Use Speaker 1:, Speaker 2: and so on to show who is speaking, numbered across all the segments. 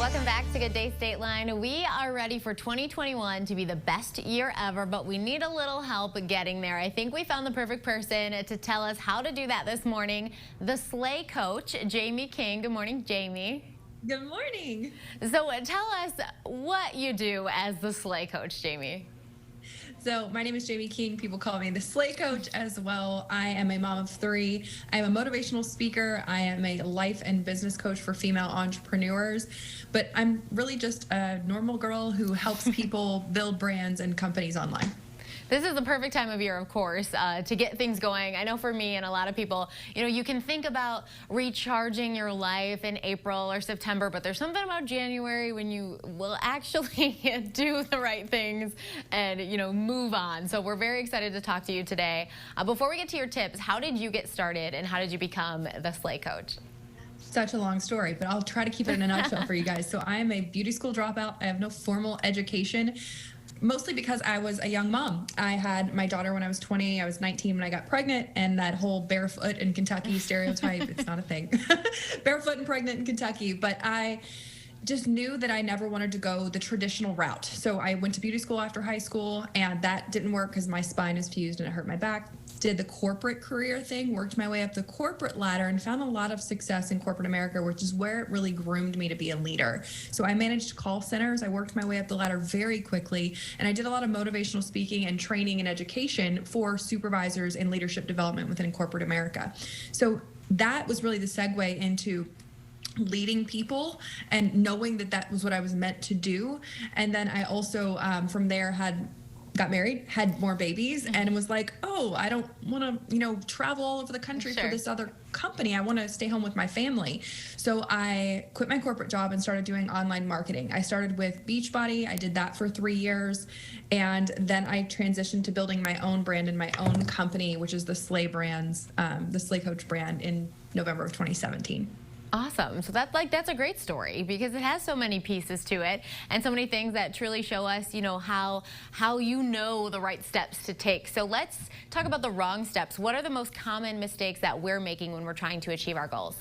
Speaker 1: Welcome back to Good Day State Line. We are ready for 2021 to be the best year ever, but we need a little help getting there. I think we found the perfect person to tell us how to do that this morning. The Slay Coach, Jamie King. Good morning, Jamie.
Speaker 2: Good morning.
Speaker 1: So tell us what you do as the Slay Coach, Jamie.
Speaker 2: So my name is Jamie King. People call me the Slay Coach as well. I am a mom of 3. I am a motivational speaker. I am a life and business coach for female entrepreneurs. But I'm really just a normal girl who helps people build brands and companies online.
Speaker 1: This is the perfect time of year, of course, to get things going. I know for me and a lot of people, you can think about recharging your life in April or September, but there's something about January when you will actually do the right things and, move on. So we're very excited to talk to you today. Before we get to your tips, how did you get started and how did you become the Slay Coach?
Speaker 2: Such a long story, but I'll try to keep it in a nutshell for you guys. So I am a beauty school dropout. I have no formal education. Mostly because I was a young mom. I had my daughter when I was 20. I was 19 when I got pregnant, and that whole barefoot in Kentucky stereotype, it's not a thing. Barefoot and pregnant in Kentucky. But I just knew that I never wanted to go the traditional route. So I went to beauty school after high school, and that didn't work because my spine is fused and it hurt my back. Did the corporate career thing, worked my way up the corporate ladder and found a lot of success in corporate America, which is where it really groomed me to be a leader. So I managed call centers. I worked my way up the ladder very quickly, and I did a lot of motivational speaking and training and education for supervisors and leadership development within corporate America. So that was really the segue into leading people and knowing that that was what I was meant to do. And then I also, from there, got married, had more babies, and was like, oh, I don't want to, travel all over the country for this other company. I want to stay home with my family. So I quit my corporate job and started doing online marketing. I started with Beachbody. I did that for 3 years. And then I transitioned to building my own brand and my own company, which is the Slay Brands, the Slay Coach brand in November of 2017.
Speaker 1: Awesome. So that's a great story because it has so many pieces to it and so many things that truly show us, how you know the right steps to take. So let's talk about the wrong steps. What are the most common mistakes that we're making when we're trying to achieve our goals?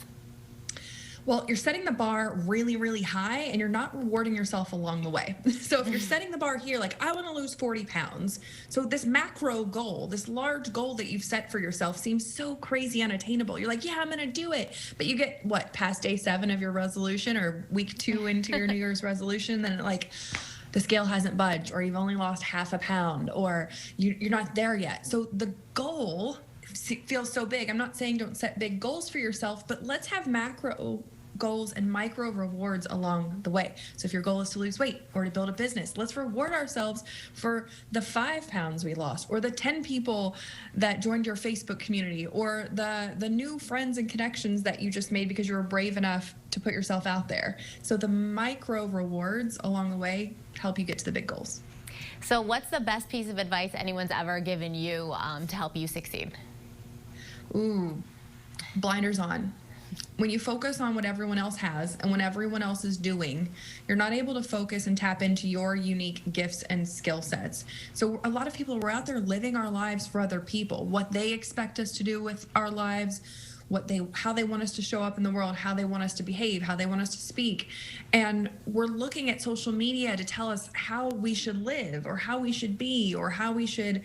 Speaker 2: Well, you're setting the bar really, really high, and you're not rewarding yourself along the way. So if you're setting the bar here, like, I want to lose 40 pounds. So this macro goal, this large goal that you've set for yourself seems so crazy unattainable. You're like, yeah, I'm going to do it. But you get, past day 7 of your resolution or week 2 into your New Year's resolution, then the scale hasn't budged, or you've only lost half a pound, or you're not there yet. So the goal feels so big. I'm not saying don't set big goals for yourself, but let's have macro goals and micro rewards along the way. So if your goal is to lose weight or to build a business, let's reward ourselves for the 5 pounds we lost, or the 10 people that joined your Facebook community, or the new friends and connections that you just made because you were brave enough to put yourself out there. So the micro rewards along the way help you get to the big goals.
Speaker 1: So what's the best piece of advice anyone's ever given you to help you succeed?
Speaker 2: Ooh, blinders on. When you focus on what everyone else has and what everyone else is doing, you're not able to focus and tap into your unique gifts and skill sets. So a lot of people, we're out there living our lives for other people, what they expect us to do with our lives, how they want us to show up in the world, how they want us to behave, how they want us to speak. And we're looking at social media to tell us how we should live, or how we should be, or how we should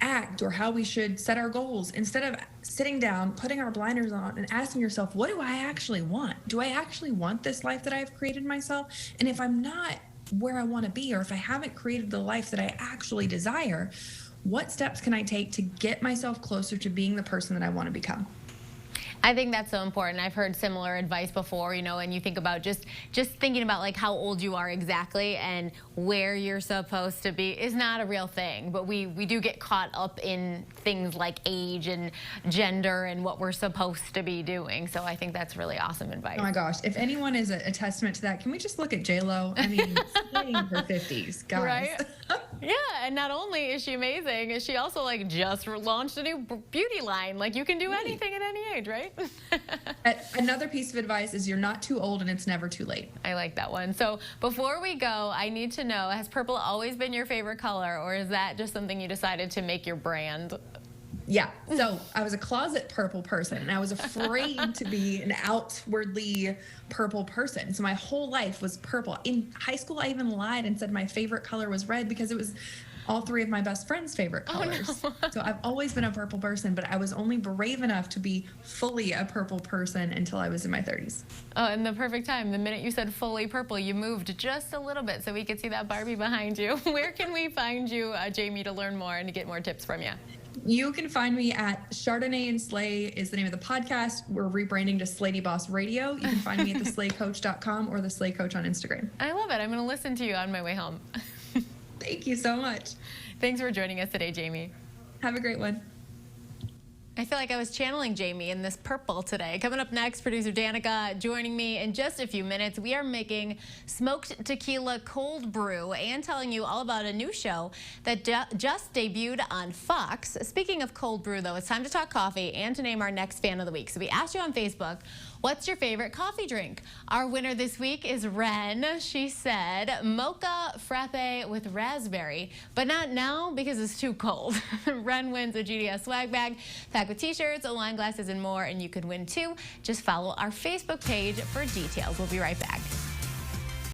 Speaker 2: act, or how we should set our goals, instead of sitting down, putting our blinders on, and asking yourself, what do I actually want? Do I actually want this life that I've created myself? And if I'm not where I want to be, or if I haven't created the life that I actually desire, what steps can I take to get myself closer to being the person that I want to become?
Speaker 1: I think that's so important. I've heard similar advice before, and you think about just thinking about like how old you are exactly and where you're supposed to be is not a real thing. But we do get caught up in things like age and gender and what we're supposed to be doing. So I think that's really awesome advice.
Speaker 2: Oh my gosh. If anyone is a testament to that, can we just look at J-Lo? I mean, in her 50s, guys.
Speaker 1: Right? Yeah, and not only is she amazing, she also just launched a new beauty line. Like, you can do anything at any age, right?
Speaker 2: Another piece of advice is you're not too old and it's never too late.
Speaker 1: I like that one. So before we go, I need to know, has purple always been your favorite color, or is that just something you decided to make your brand?
Speaker 2: Yeah. So I was a closet purple person and I was afraid to be an outwardly purple person. So my whole life was purple. In high school, I even lied and said my favorite color was red because it was all three of my best friends' favorite colors. Oh, no. So I've always been a purple person, but I was only brave enough to be fully a purple person until I was in my 30s.
Speaker 1: Oh, and the perfect time. The minute you said fully purple, you moved just a little bit so we could see that Barbie behind you. Where can we find you, Jamie, to learn more and to get more tips from you?
Speaker 2: You can find me at Chardonnay and Slay is the name of the podcast. We're rebranding to Slayty Boss Radio. You can find me at theslaycoach.com or the Slay Coach on Instagram.
Speaker 1: I love it. I'm going to listen to you on my way home.
Speaker 2: Thank you so much.
Speaker 1: Thanks for joining us today, Jamie.
Speaker 2: Have a great one.
Speaker 1: I feel like I was channeling Jamie in this purple today. Coming up next, producer Danica joining me in just a few minutes. We are making smoked tequila cold brew and telling you all about a new show that just debuted on Fox. Speaking of cold brew, though, it's time to talk coffee and to name our next fan of the week. So we asked you on Facebook, what's your favorite coffee drink? Our winner this week is Ren. She said mocha frappe with raspberry, but not now because it's too cold. Ren wins a GDS swag bag packed with t-shirts, wine glasses, and more, and you could win too. Just follow our Facebook page for details. We'll be right back.